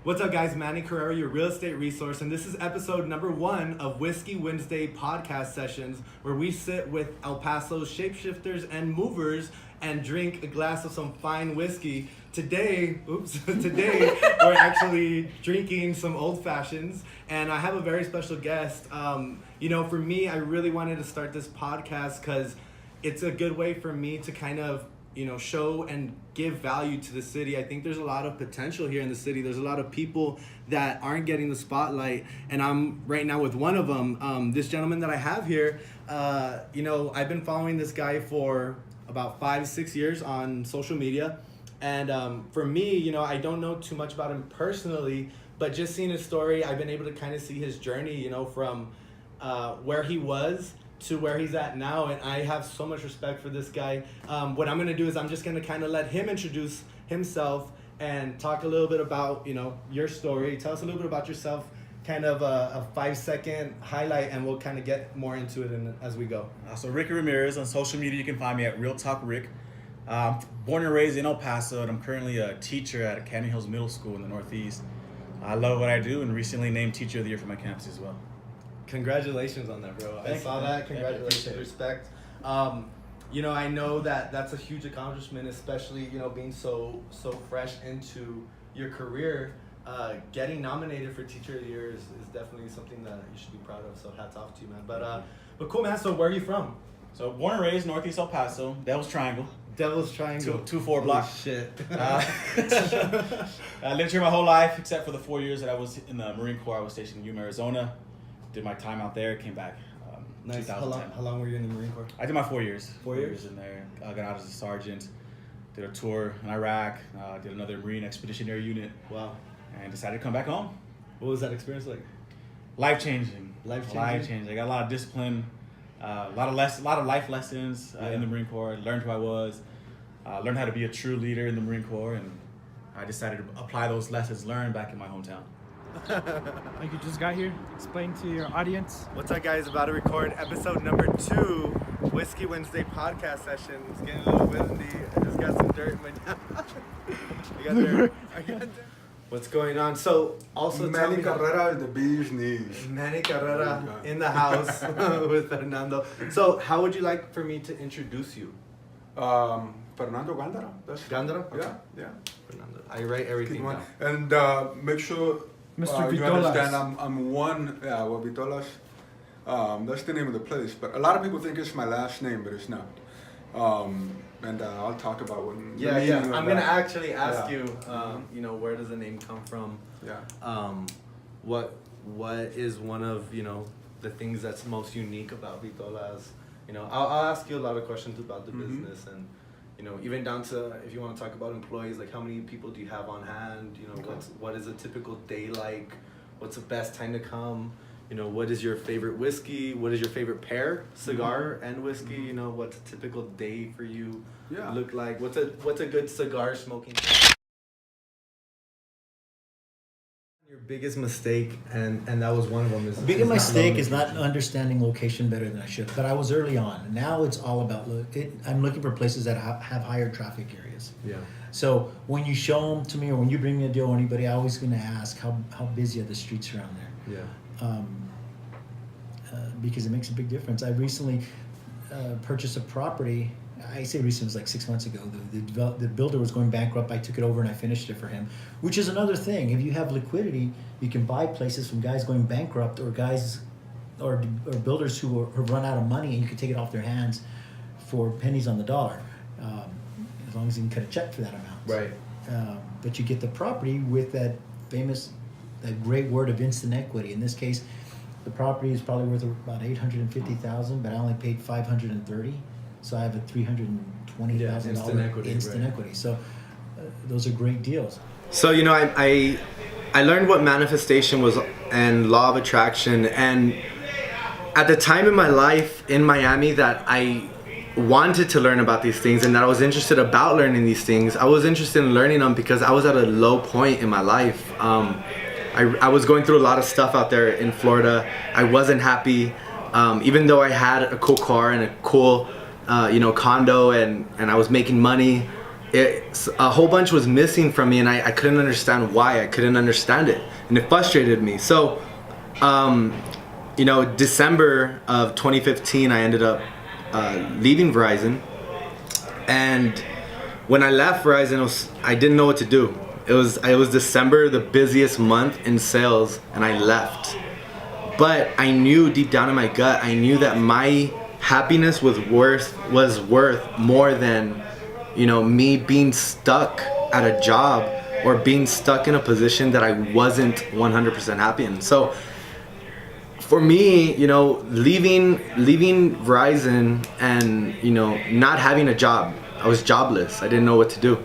What's up, guys? Manny, Carrera, your real estate resource, and this is episode number 1 of Whiskey Wednesday podcast sessions, where we sit with El Paso's shapeshifters and movers and drink a glass of some fine whiskey. Today, we're actually drinking some old fashions, and I have a very special guest. For me, I really wanted to start this podcast because it's a good way for me to kind of show and give value to the city. I think there's a lot of potential here in the city. There's a lot of people that aren't getting the spotlight, and I'm right now with one of them. This gentleman that I have here, I've been following this guy for about 5-6 years on social media, and for me, I don't know too much about him personally, but just seeing his story, I've been able to kind of see his journey, from where he was to where he's at now, and I have so much respect for this guy. What I'm gonna do is I'm just gonna kind of let him introduce himself and talk a little bit about your story. Tell us a little bit about yourself, kind of a 5-second highlight, and we'll kind of get more into it as we go. So Ricky Ramirez, on social media you can find me at Real Talk Rick. Born and raised in El Paso, and I'm currently a teacher at Canyon Hills Middle School in the Northeast. I love what I do, and recently named Teacher of the Year for my campus as well. Congratulations on that, bro. I saw that. Congratulations. Respect. I know that that's a huge accomplishment, especially, being so fresh into your career. Getting nominated for Teacher of the Year is definitely something that you should be proud of. So hats off to you, man. But cool, man. So where are you from? So born and raised Northeast El Paso, Devil's Triangle. 2-4 block. Shit. I lived here my whole life, except for the 4 years that I was in the Marine Corps. I was stationed in Yuma, Arizona. Did my time out there, came back. Nice. 2010. How long were you in the Marine Corps? I did my 4 years. 4 years in there. I got out as a sergeant. Did a tour in Iraq. Did another Marine Expeditionary Unit. Wow. And decided to come back home. What was that experience like? Life changing. Life changing. I got a lot of discipline, a lot of life lessons in the Marine Corps. Learned who I was. Learned how to be a true leader in the Marine Corps, and I decided to apply those lessons learned back in my hometown. Like you just got here, explain to your audience. What's up, guys? About to record episode number 2, Whiskey Wednesday podcast session. It's getting a little windy. I just got some dirt in my I got dirt. What's going on? So, also Manny Carrera is the business. Manny Carrera in the house with Fernando. So, how would you like for me to introduce you? Fernando Gandara. Gandara? Okay. Yeah. Fernando. I write everything down. And make sure Mr. you VITOLAS. understand I'm one. Yeah, well, VITOLAS. That's the name of the place. But a lot of people think it's my last name, but it's not. And I'll talk about when. Yeah. I'm gonna actually ask you. Where does the name come from? Yeah. What is one of the things that's most unique about VITOLAS? I'll ask you a lot of questions about the business, and even down to if you want to talk about employees, like how many people do you have on hand? What is a typical day like? What's the best time to come? What is your favorite whiskey? What is your favorite pair, cigar and whiskey? What's a typical day for you look like? What's a good cigar smoking? Your biggest mistake, and that was one of them. Biggest mistake is not understanding location better than I should. But I was early on. Now it's all about I'm looking for places that have higher traffic areas. Yeah. So when you show them to me, or when you bring me a deal or anybody, I'm always going to ask how busy are the streets around there. Yeah. Because it makes a big difference. I recently purchased a property. I say recently, it was like 6 months ago. The builder was going bankrupt. I took it over and I finished it for him, which is another thing. If you have liquidity, you can buy places from guys going bankrupt or guys or builders who have run out of money, and you can take it off their hands for pennies on the dollar, as long as you can cut a check for that amount. Right. But you get the property with that great word of instant equity. In this case, the property is probably worth about $850,000, but I only paid $530. So I have a $320,000 instant equity. So those are great deals. So I learned what manifestation was and law of attraction, and at the time in my life in Miami that I wanted to learn about these things and that I was interested about learning these things, I was interested in learning them because I was at a low point in my life. I was going through a lot of stuff out there in Florida. I wasn't happy, even though I had a cool car and a cool condo and I was making money. a whole bunch was missing from me, and I couldn't understand why. I couldn't understand it, and it frustrated me. So, December of 2015, I ended up leaving Verizon, and when I left Verizon, I didn't know what to do. It was December, the busiest month in sales, and I left. But I knew deep down in my gut, I knew that my happiness was worth more than, me being stuck at a job or being stuck in a position that I wasn't 100% happy in. So for me, leaving Verizon and, not having a job, I was jobless. I didn't know what to do.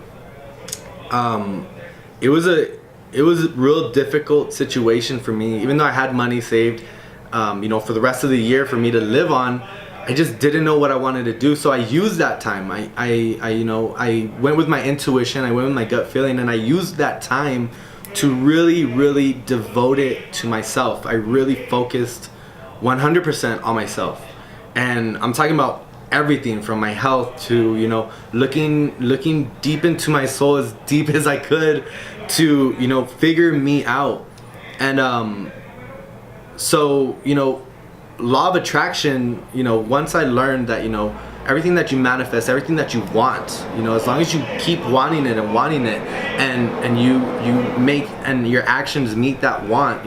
It was a real difficult situation for me, even though I had money saved, for the rest of the year for me to live on. I just didn't know what I wanted to do, so I used that time. I went with my intuition, I went with my gut feeling, and I used that time to really, really devote it to myself. I really focused 100% on myself, and I'm talking about everything from my health to looking deep into my soul, as deep as I could, to figure me out. And so law of attraction, once I learned that everything that you manifest, everything that you want, as long as you keep wanting it and you make and your actions meet that want,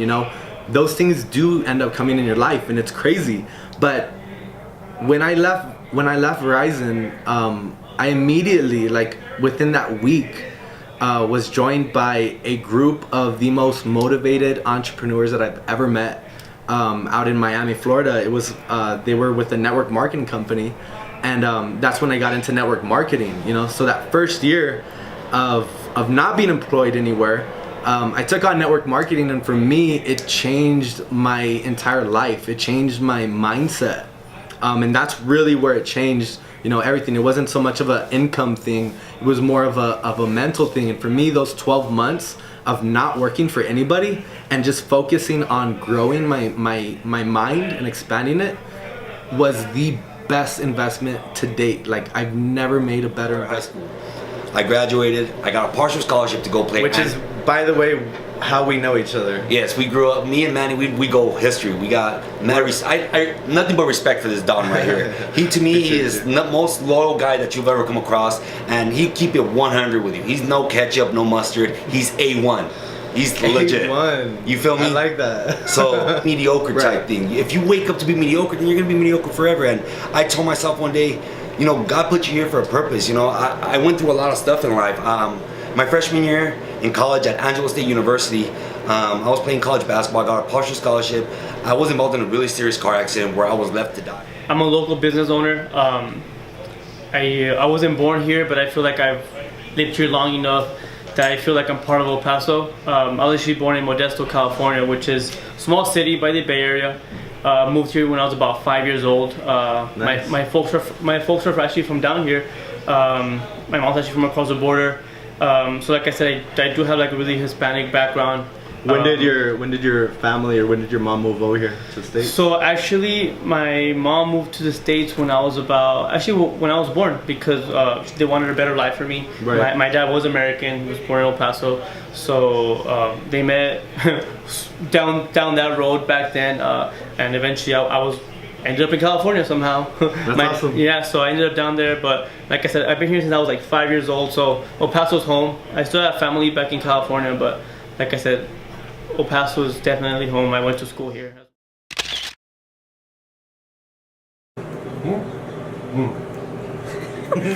those things do end up coming in your life, and it's crazy. But when I left Verizon, I immediately, like within that week, was joined by a group of the most motivated entrepreneurs that I've ever met out in Miami, Florida. It was they were with a network marketing company, and that's when I got into network marketing. So that first year of not being employed anywhere, I took on network marketing, and for me, it changed my entire life. It changed my mindset. And that's really where it changed, everything. It wasn't so much of an income thing. It was more of a mental thing. And for me, those 12 months of not working for anybody and just focusing on growing my mind and expanding it was the best investment to date. Like, I've never made a better investment. I graduated. I got a partial scholarship to go play. Which is, by the way, how we know each other. Yes, we grew up. Me and Manny, we go history. We got nothing but respect for this Don right here. He is the most loyal guy that you've ever come across, and he keep it 100 with you. He's no ketchup, no mustard. He's A1. He's legit. A1. You feel me? I like that. So mediocre type Right. thing. If you wake up to be mediocre, then you're gonna be mediocre forever. And I told myself one day, God put you here for a purpose. I went through a lot of stuff in life. My freshman year in college at Angelo State University, I was playing college basketball. I got a partial scholarship. I was involved in a really serious car accident where I was left to die. I'm a local business owner. I wasn't born here, but I feel like I've lived here long enough that I feel like I'm part of El Paso. I was actually born in Modesto, California, which is a small city by the Bay Area. Moved here when I was about 5 years old. Nice. My folks are actually from down here. My mom's actually from across the border. So like I said, I do have like a really Hispanic background. When did your family, or when did your mom move over here to the States? So actually, my mom moved to the States when I was born, because they wanted a better life for me. Right. My dad was American. He was born in El Paso. So they met down that road back then, and eventually I ended up in California somehow. That's awesome. Yeah, so I ended up down there, but like I said, I've been here since I was like 5 years old, so El Paso's home. I still have family back in California, but like I said, El Paso is definitely home. I went to school here.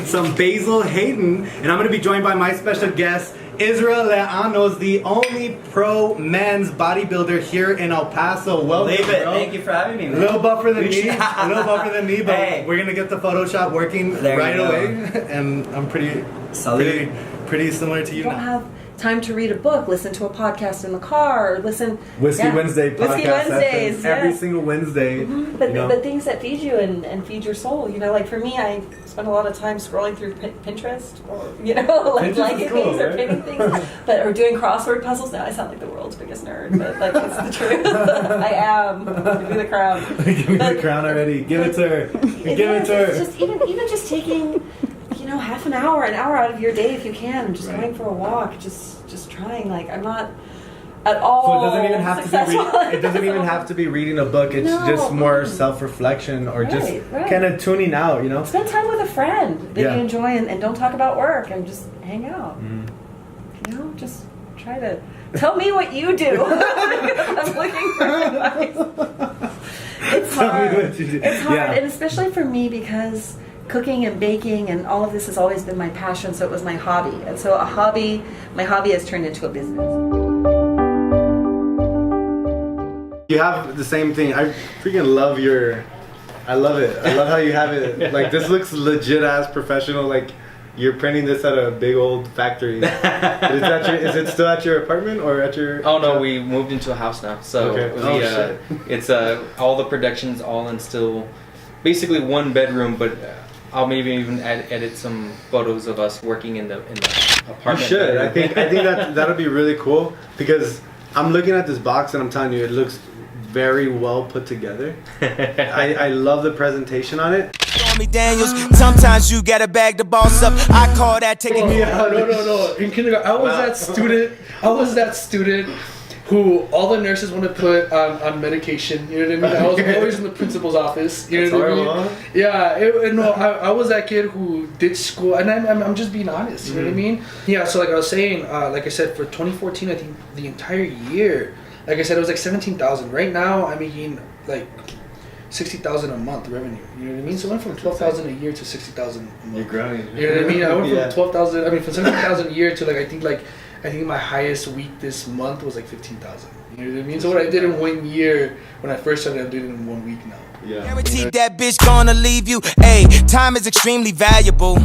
Some Basil Hayden, and I'm going to be joined by my special guest, Israel LEANOS, the only pro men's bodybuilder here in El Paso. Welcome, Believe it. bro. Thank you for having me, man. A little buffer than me, but Hey. we're gonna get the Photoshop working There you right go. away, and I'm pretty similar to you don't now. have time to read a book, listen to a podcast in the car, or listen Whiskey Wednesday podcast Whiskey Wednesdays, sessions every yes. single Wednesday. Mhm. But, you know. but things that feed you and feed your soul, like for me, I spend a lot of time scrolling through Pinterest, or like Pinterest liking is cool, things or right? pinning things, or doing crossword puzzles. Now I sound like the world's biggest nerd, but like it's the truth. I am. Give me the crown. Give me the crown already. Give it to her. Give it to her. It's just even just taking half an hour out of your day if you can, just going for a walk, just trying. Like, I'm not at all. So it doesn't even have successful. to be. It doesn't even have to be reading a book. It's just more self-reflection or just kind of tuning out. You know, spend time with a friend that you enjoy, and don't talk about work, and just hang out. You know, just try to tell me what you do. I'm looking for advice. It's hard. It's hard, and especially for me because cooking and baking and all of this has always been my passion. So it was my hobby, and so my hobby has turned into a business. You have the same thing. I freaking love I love it. I love how you have it. Like, this looks legit ass professional. Like, you're printing this at a big old factory. Is it still at your apartment or at your? Oh no, we moved into a house now. So shit. It's all the productions all in still, basically one bedroom, but I'll maybe even edit some photos of us working in the apartment. You should. I think that'll be really cool because I'm looking at this box and I'm telling you, it looks very well put together. I love the presentation on it. Daniels, sometimes you gotta bag the boss up. I call that taking. No. In kindergarten, I was that student who all the nurses want to put on medication. You know what I mean? I was always in the principal's office. You know what I mean? Huh? Yeah. I was that kid who did school, and I'm just being honest. You know what I mean? Yeah. So like I was saying, like I said, for 2014, I think the entire year, like I said, it was like 17,000. Right now, I'm making like 60,000 a month revenue. You know what I mean? So I went from 12,000 a year to 60,000 a month. You're growing. You know what I mean? I went from 12,000. I mean, from 17,000 a year to like I think my highest week this month was like 15,000. You know what I mean? So what I did in 1 year when I first started, I did it in 1 week now. Guaranteed that bitch gonna leave you. Hey, time is extremely valuable.